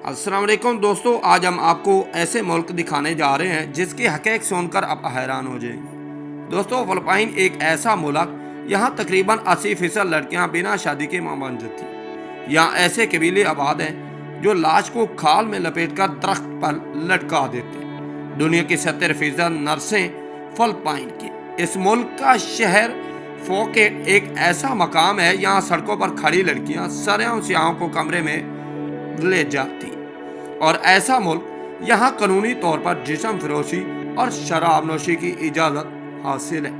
अस्सलाम वालेकुम दोस्तों, आज हम आपको ऐसे मुल्क दिखाने जा रहे हैं जिसकी हकीकत सुनकर आप हैरान हो जाएंगे। दोस्तों, फिलिपाइन एक ऐसा मुल्क, यहाँ तकरीबन 80% लड़कियाँ बिना शादी के मां बन जाती हैं। यहाँ ऐसे कबीले आबाद हैं जो लाश को खाल में लपेटकर दरख्त पर लटका देते हैं। दुनिया की 70% नर्सें फिलिपाइन की। इस मुल्क का शहर फोकेट एक ऐसा मकाम है, यहाँ सड़कों पर खड़ी लड़कियाँ सरेआम सियाहों को कमरे में ले जाती। और ऐसा मुल्क, यहाँ कानूनी तौर पर जिस्म फरोशी और शराब नोशी की इजाज़त हासिल है।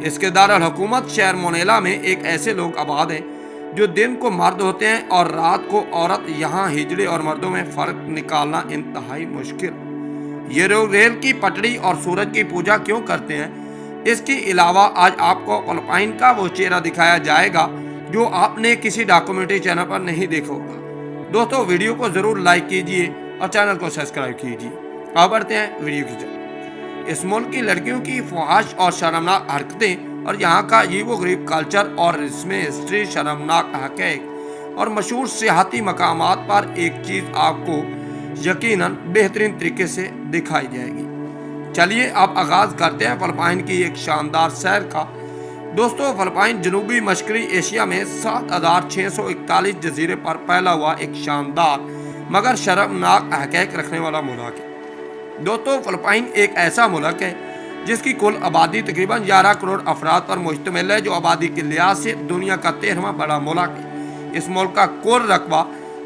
इसके दारुल हुकूमत शहर मोनेला में एक ऐसे लोग आबाद हैं जो दिन को मर्द होते हैं और रात को औरत। यहाँ हिजड़े और मर्दों में फ़र्क निकालना इंतहाई मुश्किल। ये लोग रेल की पटड़ी और सूरज की पूजा क्यों करते हैं, इसके अलावा आज आपको फिलिपाइन का वो चेहरा दिखाया जाएगा जो आपने किसी डॉक्यूमेंट्री चैनल पर नहीं देखा होगा। दोस्तों, वीडियो को ज़रूर लाइक कीजिए और चैनल को सब्सक्राइब कीजिए। अब बढ़ते हैं वीडियो की तरफ। इस मुल्क की लड़कियों की फहाश और शर्मनाक हरकतें और यहाँ का अजीबो गरीब कल्चर और इसमें हिस्ट्री, शर्मनाक हक़ीक़त और मशहूर सियाहती मकामात पर एक चीज़ आपको यकीनन बेहतरीन तरीके से दिखाई जाएगी। चलिए अब आगाज़ करते हैं फिलिपाइन की एक शानदार सैर का। दोस्तों, फिलिपाइन जनूबी मशरक़ी एशिया में 7641 जजीरे पर फैला हुआ एक शानदार मगर शर्मनाक हक़ीक़त रखने वाला मुल्क है। दोस्तों, फिलिपाइन एक ऐसा मुल्क है जिसकी कुल आबादी तकरीबन 11 करोड़ अफराद पर मुश्तमिल है, जो आबादी के लिहाज से दुनिया का 13वां बड़ा मुल्क है। इस मुल्क का कुल रकबा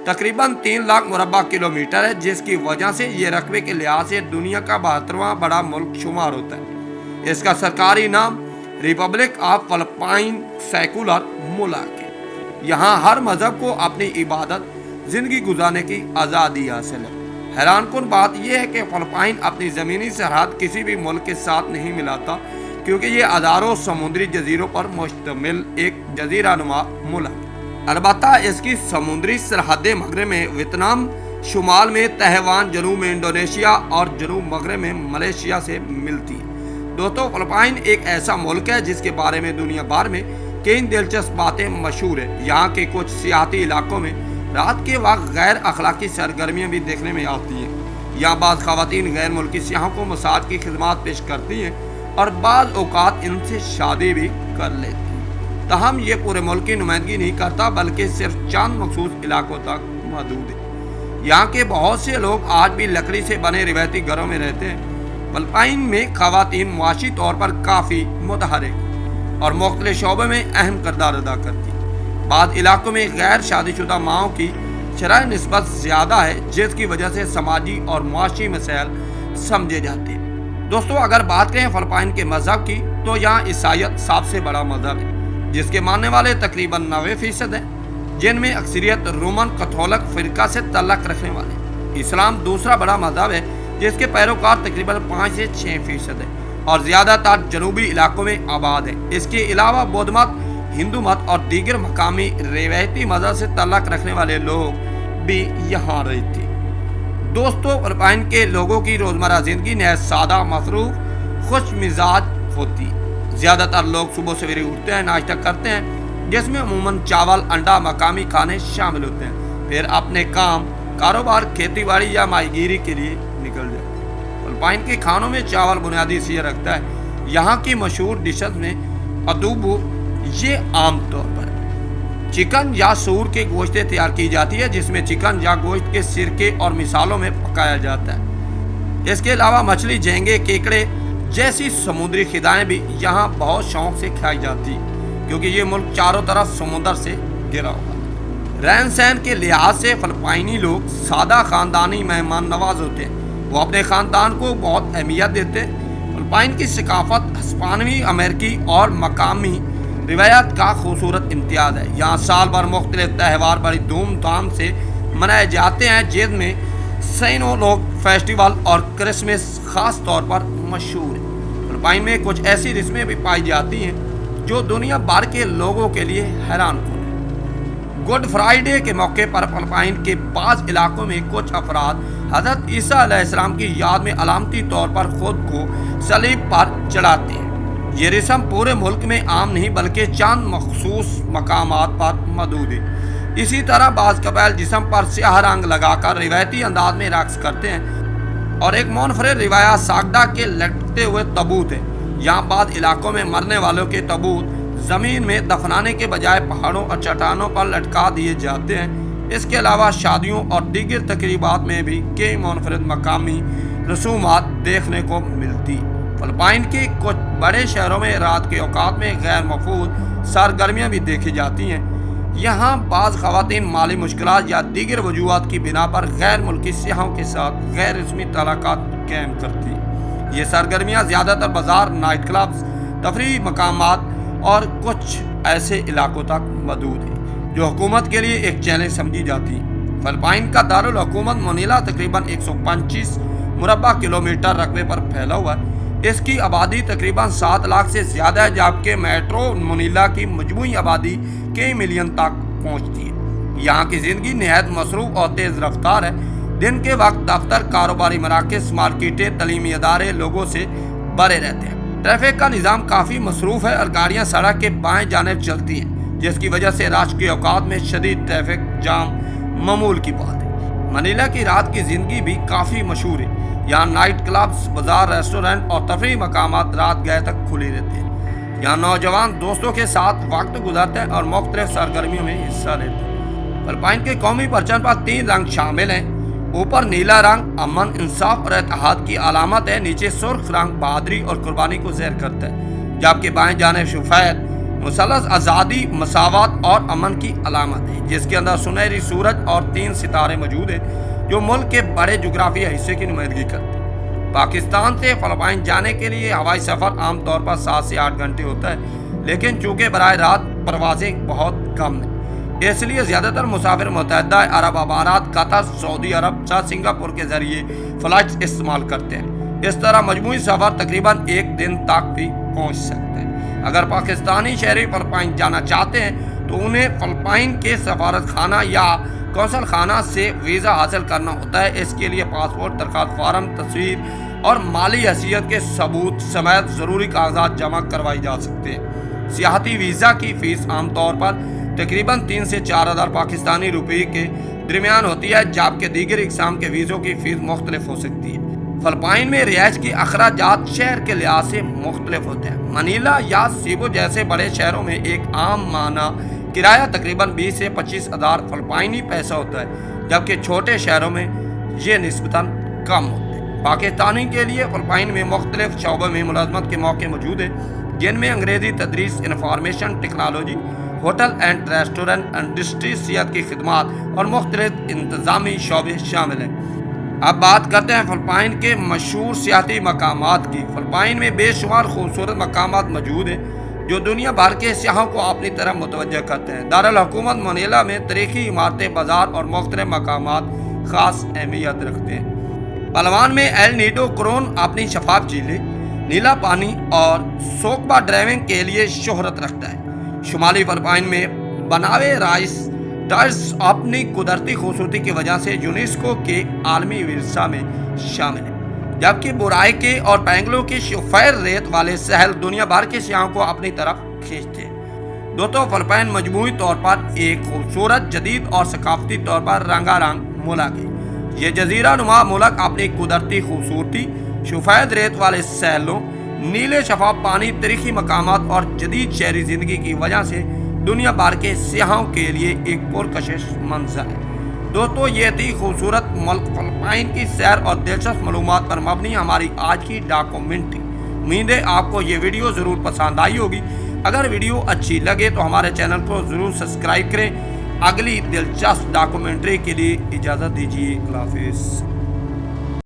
तकरीबन 3 लाख मुरबा किलोमीटर है, जिसकी वजह से ये रकबे के लिहाज से दुनिया का 72वां बड़ा मुल्क शुमार होता है। इसका सरकारी नाम रिपब्लिक ऑफ फिलिपाइन सेकुलर मुल्क है। यहाँ हर मजहब को अपनी इबादत जिंदगी गुजारने की आज़ादी हासिल है। हैरानकुन बात यह है कि फिलिपाइन अपनी ज़मीनी सरहद किसी भी मुल्क के साथ नहीं मिलाता, क्योंकि ये हज़ारों समुद्री जजीरों पर मुश्तमिल एक जजीरा नुमा मुल्क है। अलबत्ता इसकी समुद्री सरहदें मगरब में वियतनाम, शुमाल में तैवान, जनूब में इंडोनेशिया और जनूब मगरब में मलेशिया से मिलती है। दोस्तों, फिलिपाइन एक ऐसा मुल्क है जिसके बारे में दुनिया भर में कई दिलचस्प बातें मशहूर है। यहाँ के कुछ सियाहती इलाकों में रात के वक्त गैर अखलाकी सरगर्मियाँ भी देखने में आती हैं। यहाँ बाज़ ख़वातीन गैर मुल्की सियाहों को मसाज की खिदमत पेश करती हैं और बाज़ औक़ात इनसे शादी भी कर लेती हैं। तहम ये पूरे मुल्क की नुमाइंदगी नहीं करता, बल्कि सिर्फ चंद मखसूस इलाकों तक महदूद है। यहाँ के बहुत से लोग आज भी लकड़ी से बने रिवायती घरों में रहते हैं। फिलिपाइन में ख़वातीन मुआशी तौर पर काफ़ी मुतहरिक और मुख्तलिफ शोबे में अहम किरदार अदा करती हैं। बाद इलाकों में गैर शादीशुदा माओं की शरह निस्बत ज़्यादा है, जिसकी वजह से समाजी और मुआशी मसाइल समझे जाते हैं। दोस्तों, अगर बात करें फिलिपाइन के मज़हब की, तो यहाँ ईसाईयत सबसे बड़ा मज़हब है, जिसके मानने वाले तकरीबन 90% हैं, जिनमें अक्सरियत रोमन कैथोलिक फ़िरका से तल्लुक़ रखने वाले। इस्लाम दूसरा बड़ा मज़हब है, जिसके पैरोकार तकरीबन 5 से 6% है और ज़्यादातर जनूबी इलाकों में आबाद है। इसके अलावा बौद्ध मत, हिंदू मत और दीगर मकामी रिवायती मज़हब से तल्लुक़ रखने वाले लोग भी यहाँ रहते हैं। दोस्तों, फिलिपाइन के लोगों की रोज़मर्रा ज़िंदगी नहायत सादा, मसरूफ़, खुश मिजाज होती है। ज़्यादातर लोग सुबह सवेरे उठते हैं, नाश्ता करते हैं, जिसमें अमूमन चावल, अंडा, मकामी खाने शामिल होते हैं। फिर अपने काम, कारोबार, खेती बाड़ी या माहीगीरी के लिए निकल जाते हैं। फिलिपाइन के खानों में चावल बुनियादी हैसियत रखता है। यहाँ की मशहूर डिशेस में अदोबो, ये आम तौर पर चिकन या सूअर के गोश्त तैयार की जाती है, जिसमें चिकन या गोश्त के सिरके और मिसालों में पकाया जाता है। इसके अलावा मछली, झींगे, केकड़े जैसी समुद्री खिदाएं भी यहाँ बहुत शौक से खाई जाती है, क्योंकि ये मुल्क चारों तरफ समुद्र से घिरा हुआ है। रहन सहन के लिहाज से फिलिपाइनी लोग सादा, ख़ानदानी, मेहमान नवाज होते हैं। वो अपने ख़ानदान को बहुत अहमियत देते हैं। फिलिपाइन की सकाफत हिस्पानवी, अमेरिकी और मकामी रिवायत का खूबसूरत इम्तियाज़ है। यहाँ साल भर मुख्तलिफ त्यौहार बड़ी धूमधाम से मनाए जाते हैं, जिनमें सैनो लोग फेस्टिवल और क्रिसमस ख़ास तौर पर मशहूर है। फिलिपाइन में कुछ ऐसी रस्में भी पाई जाती हैं जो दुनिया भर के लोगों के लिए हैरानकुन है। गुड फ्राइडे के मौके पर फिलिपाइन के बाज़ इलाकों में कुछ अफराद हज़रत ईसा अलैहिस्सलाम की याद में अलामती तौर पर खुद को सलीब पर चढ़ाते हैं। ये रस्म पूरे मुल्क में आम नहीं, बल्कि चंद मखसूस मकामात पर महदूद है। इसी तरह बाज़ कबाइल जिस्म पर स्याह रंग लगाकर रिवायती अंदाज में रक्स करते हैं और एक मुनफरिद रिवायत सागदा के लटकते हुए तबूत है। यहाँ बाद इलाकों में मरने वालों के तबूत ज़मीन में दफनाने के बजाय पहाड़ों और चट्टानों पर लटका दिए जाते हैं। इसके अलावा शादियों और दीगर तकरीबात में भी कई मुनफरिद मकामी रसूमात देखने को मिलती। फिलिपाइन के कुछ बड़े शहरों में रात के औकात में गैर मफहूम सरगर्मियाँ भी देखी जाती हैं। यहाँ बाज़ ख़वातीन माली मुश्किलात या दीगर वजूहात की बिना पर गैर मुल्की सियाहों के साथ गैर रस्मी तलाक़ात कायम करती। ये सरगर्मियाँ ज़्यादातर बाज़ार, नाइट क्लब्स, तफरीही मकामात और कुछ ऐसे इलाकों तक मौजूद हैं जो हुकूमत के लिए एक चैलेंज समझी जाती है। फिलिपाइन का दारुल हुकूमत मनीला तकरीबन 125 मुरबा किलोमीटर रकबे पर फैला हुआ है। इसकी आबादी तकरीबन 7 लाख से ज़्यादा है, जबकि मेट्रो मनीला की मजमूई आबादी कई मिलियन तक पहुँचती है। यहाँ की ज़िंदगी नहायत मसरूफ़ और तेज़ रफ्तार है। दिन के वक्त दफ्तर, कारोबारी मराकज़, मार्केटें, तलीमी अदारे लोगों से भरे रहते हैं। ट्रैफिक का निज़ाम काफ़ी मसरूफ़ है और गाड़ियाँ सड़क के बाएं जानिब चलती हैं, जिसकी वजह से रात के औकात में शदीद ट्रैफिक जाम मामूल की बात है। मनीला की रात की ज़िंदगी भी काफ़ी मशहूर है। यहाँ नाइट क्लब्स, बाजार, रेस्टोरेंट और तफरीही मकामात रात गए तक खुले रहते हैं। यहाँ नौजवान दोस्तों के साथ वक्त गुजारते हैं और मुख्तलिफ सरगर्मियों में हिस्सा लेते हैं। फिलिपाइन के कौमी परचम पर 3 रंग शामिल हैं। ऊपर नीला रंग अमन, इंसाफ और इत्तेहाद की अलामत है। नीचे सुर्ख रंग बहादुरी और कुर्बानी को ज़ाहिर करता है, जबकि बाएं जानिब सफ़ेद मुसलसल आज़ादी, मसावत और अमन की अलामत है, जिसके अंदर सुनहरी सूरज और 3 सितारे मौजूद हैं जो मुल्क के बड़े जुग्राफिया हिस्से की नुमाइंदगी करते हैं। पाकिस्तान से फिलिपाइन जाने के लिए हवाई सफ़र आम तौर पर 7 से 8 घंटे होता है, लेकिन चूँकि बराह रात परवाज़ें बहुत कम हैं, इसलिए ज़्यादातर मुसाफिर मुत्तहिदा अरब अमारात, कतर, सऊदी अरब या सिंगापुर के ज़रिए फ़्लाइट्स इस्तेमाल करते हैं। इस तरह मजमूई सफ़र तकरीबन 1 दिन तक भी पहुँच सकता है। अगर पाकिस्तानी शहरी फिलिपाइन जाना चाहते हैं तो उन्हें फिलिपाइन के सफारत खाना या कौंसल खाना से वीज़ा हासिल करना होता है। इसके लिए पासपोर्ट, दरखास्त फार्म, तस्वीर और माली हैसियत के सबूत समेत ज़रूरी कागजात जमा करवाई जा सकते हैं। सियाहती वीज़ा की फ़ीस आमतौर पर तकरीबन 3 से 4 हज़ार पाकिस्तानी रुपये के दरमियान होती है, जबकि दीगर इकसाम के वीज़ों की फ़ीस मुख्तलिफ हो सकती है। फिलिपाइन में रिहाइश की अखराजात शहर के लिहाज से मुख्तलिफ होते हैं। मनीला या सीबो जैसे बड़े शहरों में एक आम माना किराया तकरीबन 20 से 25 हज़ार फिलिपाइनी पैसा होता है, जबकि छोटे शहरों में ये निस्बतन कम होते हैं। पाकिस्तानी के लिए फिलिपाइन में मुख्तलिफ शोबों में मुलाजमत के मौके मौजूद हैं, जिनमें अंग्रेज़ी तदरीस, information technology, hotel and restaurant industry, सेहत की खिदमात और मुख्तलिफ इंतज़ामी शोबे शामिल हैं। अब बात करते हैं फिलिपाइन के मशहूर सियाहती मकामात की। फिलिपाइन में बेशुमार खूबसूरत मकामात मौजूद हैं जो दुनिया भर के सियाहों को अपनी तरफ मुतवज्जह करते हैं। दारुल हुकूमत मनीला में तारीखी इमारतें, बाजार और मुख्तलिफ मकामात ख़ास अहमियत रखते हैं। पलवान में एल नीडो क्रोन अपनी शफाफ झीलें, नीला पानी और सोकबा ड्राइविंग के लिए शोहरत रखता है। शुमाली फिलिपाइन में बनावे राइस टाइल्स अपनी कुदरती खूबसूरती की वजह से यूनेस्को के आलमी विरसा में शामिल है, जबकि बुराइके और पेंगलो के शुफैर रेत वाले सहल दुनिया भर के सियाहों को अपनी तरफ खींचते हैं। दोस्तों, फिलिपाइन मजमूई तौर पर एक खूबसूरत, जदीद और सकाफती तौर पर रंगारंग मुल्क है। ये जजीरा नुमा मुल्क अपनी कुदरती खूबसूरती, शुफैद रेत वाले सहलों, नीले शफाफ पानी, तारीखी मकामात और जदीद शहरी ज़िंदगी की वजह से दुनिया भर के सियाहों के लिए एक पुरकशिश मंजर है। दोस्तों, ये थी खूबसूरत मुल्क फिलिपाइन की सैर और दिलचस्प मालूमात पर मबनी हमारी आज की डॉक्यूमेंट्री। उम्मीद है आपको ये वीडियो ज़रूर पसंद आई होगी। अगर वीडियो अच्छी लगे तो हमारे चैनल को ज़रूर सब्सक्राइब करें। अगली दिलचस्प डॉक्यूमेंट्री के लिए इजाज़त दीजिए। अल्लाह हाफ़िज़।